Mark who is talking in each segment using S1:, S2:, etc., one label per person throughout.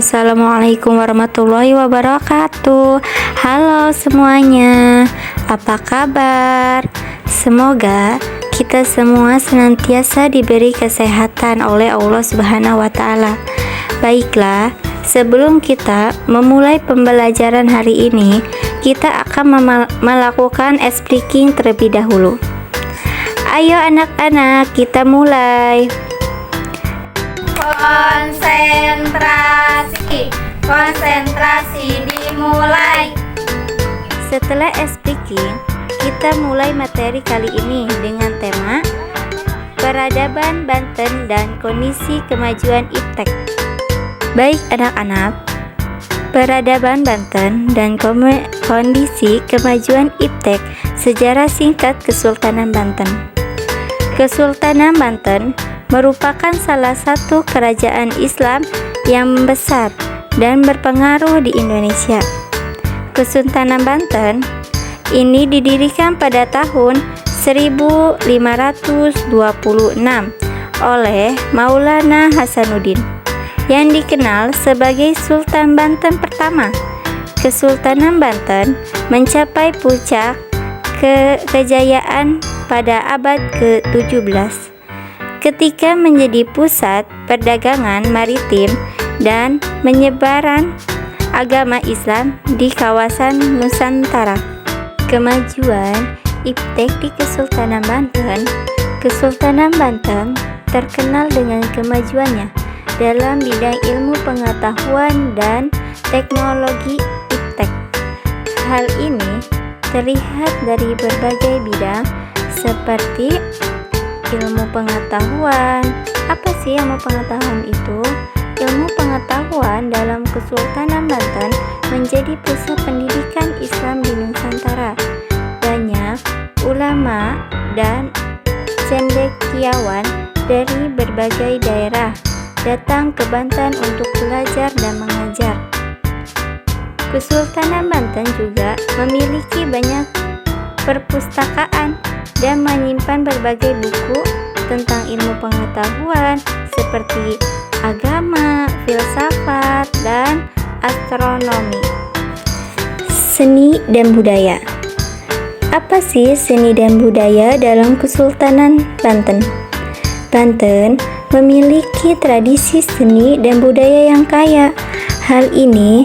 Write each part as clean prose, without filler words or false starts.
S1: Assalamualaikum warahmatullahi wabarakatuh. Halo semuanya, apa kabar? Semoga kita semua senantiasa diberi kesehatan oleh Allah Subhanahu wa Ta'ala. Baiklah, sebelum kita memulai pembelajaran hari ini, kita akan melakukan speaking terlebih dahulu. Ayo anak-anak, kita mulai. Konsentrasi dimulai. Setelah speaking, kita mulai materi kali ini dengan tema Peradaban Banten dan Kondisi Kemajuan Iptek. Baik anak-anak, Peradaban Banten dan Kondisi Kemajuan Iptek, sejarah singkat Kesultanan Banten. Kesultanan Banten merupakan salah satu kerajaan Islam yang besar dan berpengaruh di Indonesia. Kesultanan Banten ini didirikan pada tahun 1526 oleh Maulana Hasanuddin yang dikenal sebagai Sultan Banten pertama. Kesultanan Banten mencapai puncak kejayaan pada abad ke-17 ketika menjadi pusat perdagangan maritim dan penyebaran agama Islam di kawasan Nusantara. Kemajuan Iptek di Kesultanan Banten. Kesultanan Banten terkenal dengan kemajuannya dalam bidang ilmu pengetahuan dan teknologi Iptek. Hal ini terlihat dari berbagai bidang seperti ilmu pengetahuan. Apa sih ilmu pengetahuan itu? Ilmu pengetahuan dalam Kesultanan Banten menjadi pusat pendidikan Islam di Nusantara. Banyak ulama dan cendekiawan dari berbagai daerah datang ke Banten untuk belajar dan mengajar. Kesultanan Banten juga memiliki banyak perpustakaan dan menyimpan berbagai buku tentang ilmu pengetahuan seperti agama, filsafat, dan astronomi. Seni dan budaya. Apa sih seni dan budaya dalam Kesultanan Banten? Banten memiliki tradisi seni dan budaya yang kaya. Hal ini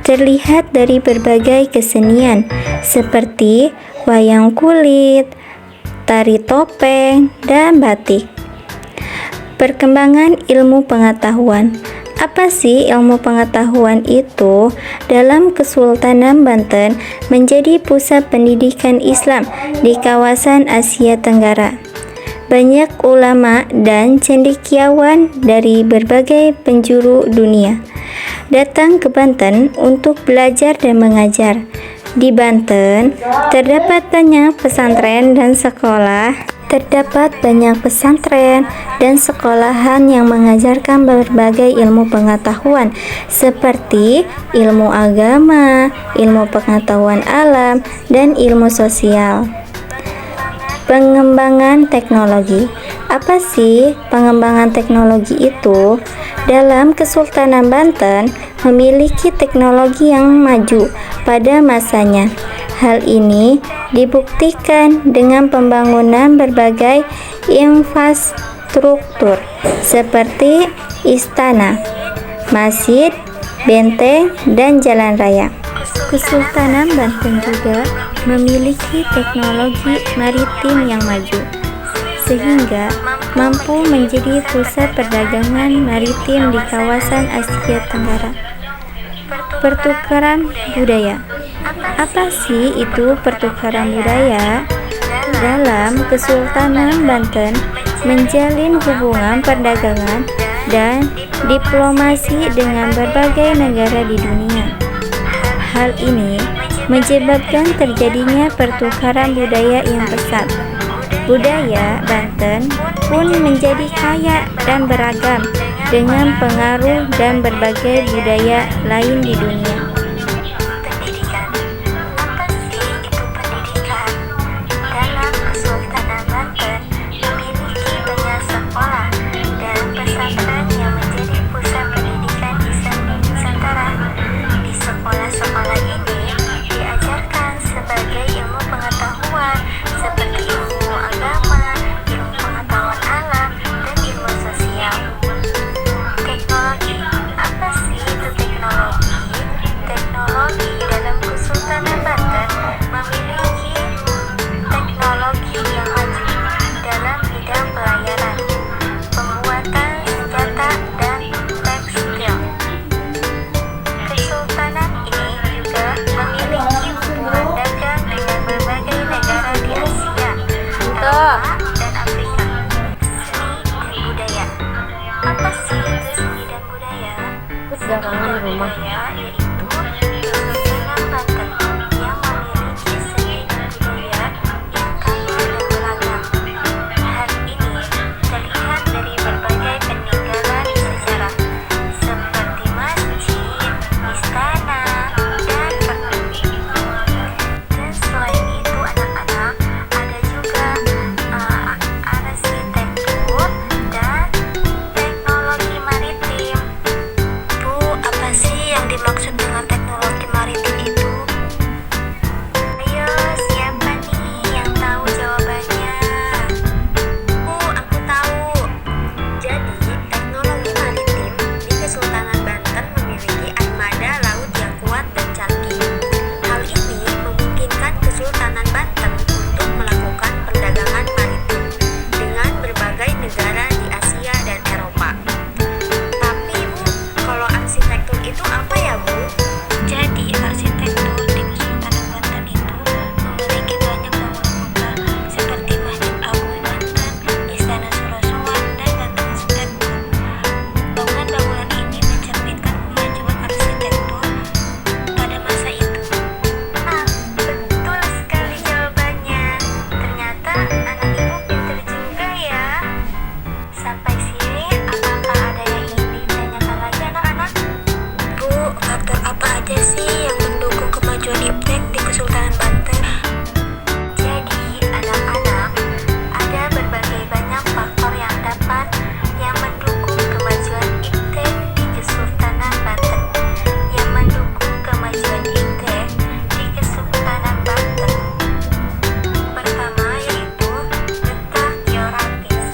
S1: terlihat dari berbagai kesenian seperti wayang kulit, tari topeng, dan batik. Perkembangan ilmu pengetahuan. Apa sih ilmu pengetahuan itu? Dalam Kesultanan Banten menjadi pusat pendidikan Islam di kawasan Asia Tenggara. Banyak ulama dan cendekiawan dari berbagai penjuru dunia datang ke Banten untuk belajar dan mengajar. Di Banten terdapat banyak pesantren dan sekolahan yang mengajarkan berbagai ilmu pengetahuan seperti ilmu agama, ilmu pengetahuan alam, dan ilmu sosial. Pengembangan teknologi. Apa sih pengembangan teknologi itu? Dalam Kesultanan Banten memiliki teknologi yang maju pada masanya. Hal ini dibuktikan dengan pembangunan berbagai infrastruktur seperti istana, masjid, benteng, dan jalan raya. Kesultanan Banten juga memiliki teknologi maritim yang maju, sehingga mampu menjadi pusat perdagangan maritim di kawasan Asia Tenggara. Pertukaran budaya. Apa sih itu pertukaran budaya? Dalam Kesultanan Banten menjalin hubungan perdagangan dan diplomasi dengan berbagai negara di dunia. Hal ini menyebabkan terjadinya pertukaran budaya yang pesat. Budaya Banten pun menjadi kaya dan beragam dengan pengaruh dan berbagai budaya lain di dunia. Dalam Kesultanan Banten memiliki banyak sekolah dan pesantren yang menjadi pusat pendidikan Islam di
S2: rumah.
S1: Kesultanan Banten yang memiliki seni dan budaya yang kaya dan beragam. Hal ini terlihat dari berbagai peninggalan sejarah seperti masjid, istana, dan pertuti. Dan selain itu anak-anak, ada juga arsitektur dan teknologi maritim. Bu, apa sih yang dimaksud dengan teknologi maritim itu? Ayo, siapa nih yang tahu jawabannya? Bu, aku tahu. Jadi, teknologi maritim di Kesultanan Banten memiliki armada laut yang kuat dan canggih. Hal ini memungkinkan Kesultanan Banten untuk melakukan perdagangan maritim dengan berbagai negara di Asia dan Eropa. Tapi Bu, kalau arsitektur itu apa ya Bu? Jadi arsitektur di Kesultanan Banten itu memiliki banyak bangunan megah seperti Masjid Agung Banten, Istana Surasowan, dan Banten Arsitektur. Bangunan-bangunan ini mencerminkan kemajuan arsitektur pada masa itu. Betul sekali jawabannya. Ternyata anak ibu pintar juga ya. Sampai sini, apakah ada yang ingin ditanyakan lagi anak-anak? Bu, faktor apa aja sih yang mendukung kemajuan iptek di Kesultanan Banten? Jadi, anak-anak, ada berbagai banyak faktor yang mendukung kemajuan iptek di Kesultanan Banten. Yang mendukung kemajuan iptek di Kesultanan Banten. Pertama yaitu letak geografis.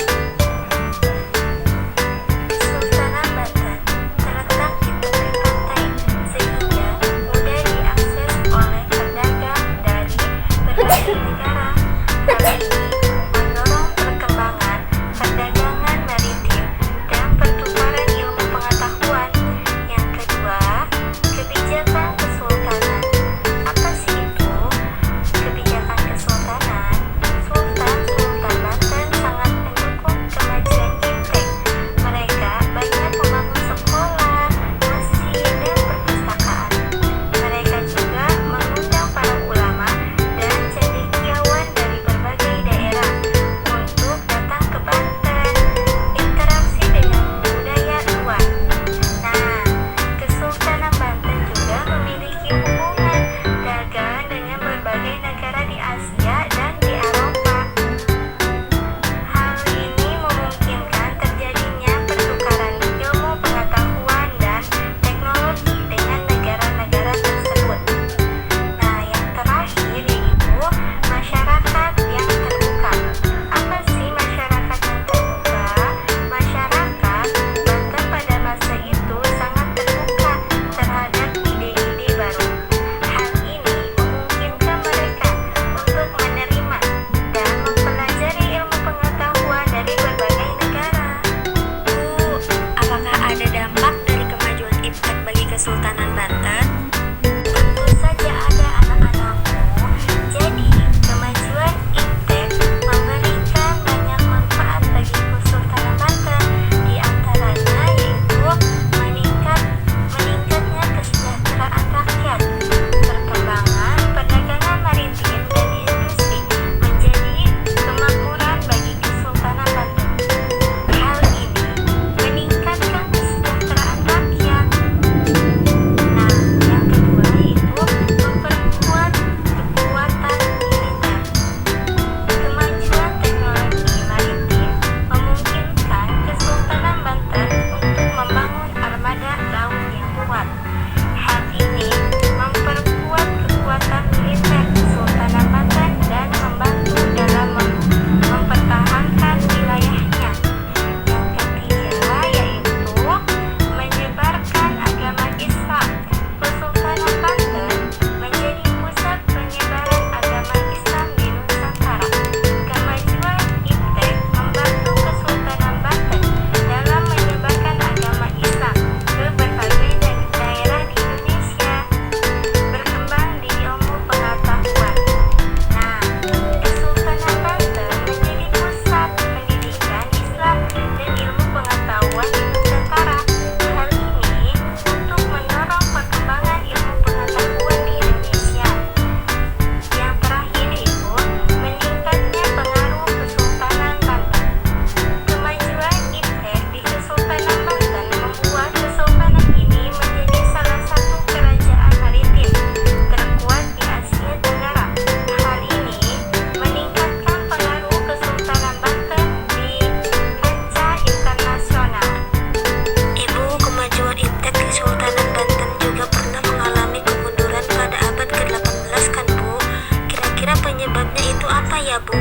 S1: Kesultanan Banten terletak di tepi pantai sehingga mudah diakses oleh pedagang dari berbagai negara. Hal ini mendorong perkembangan perdagangan maritim dan pertukaran ilmu pengetahuan. Yang kedua, kebijakan kesultanan. Apa sih itu? Kebijakan kesultanan. Sultan Banten sangat mendukung kemajuan iptek. Mereka banyak membangun sekolah, masjid, dan perpustakaan. Mereka juga mengundang para ulama dan cendekiawan dari berbagai daerah penyebabnya itu apa ya, Bu?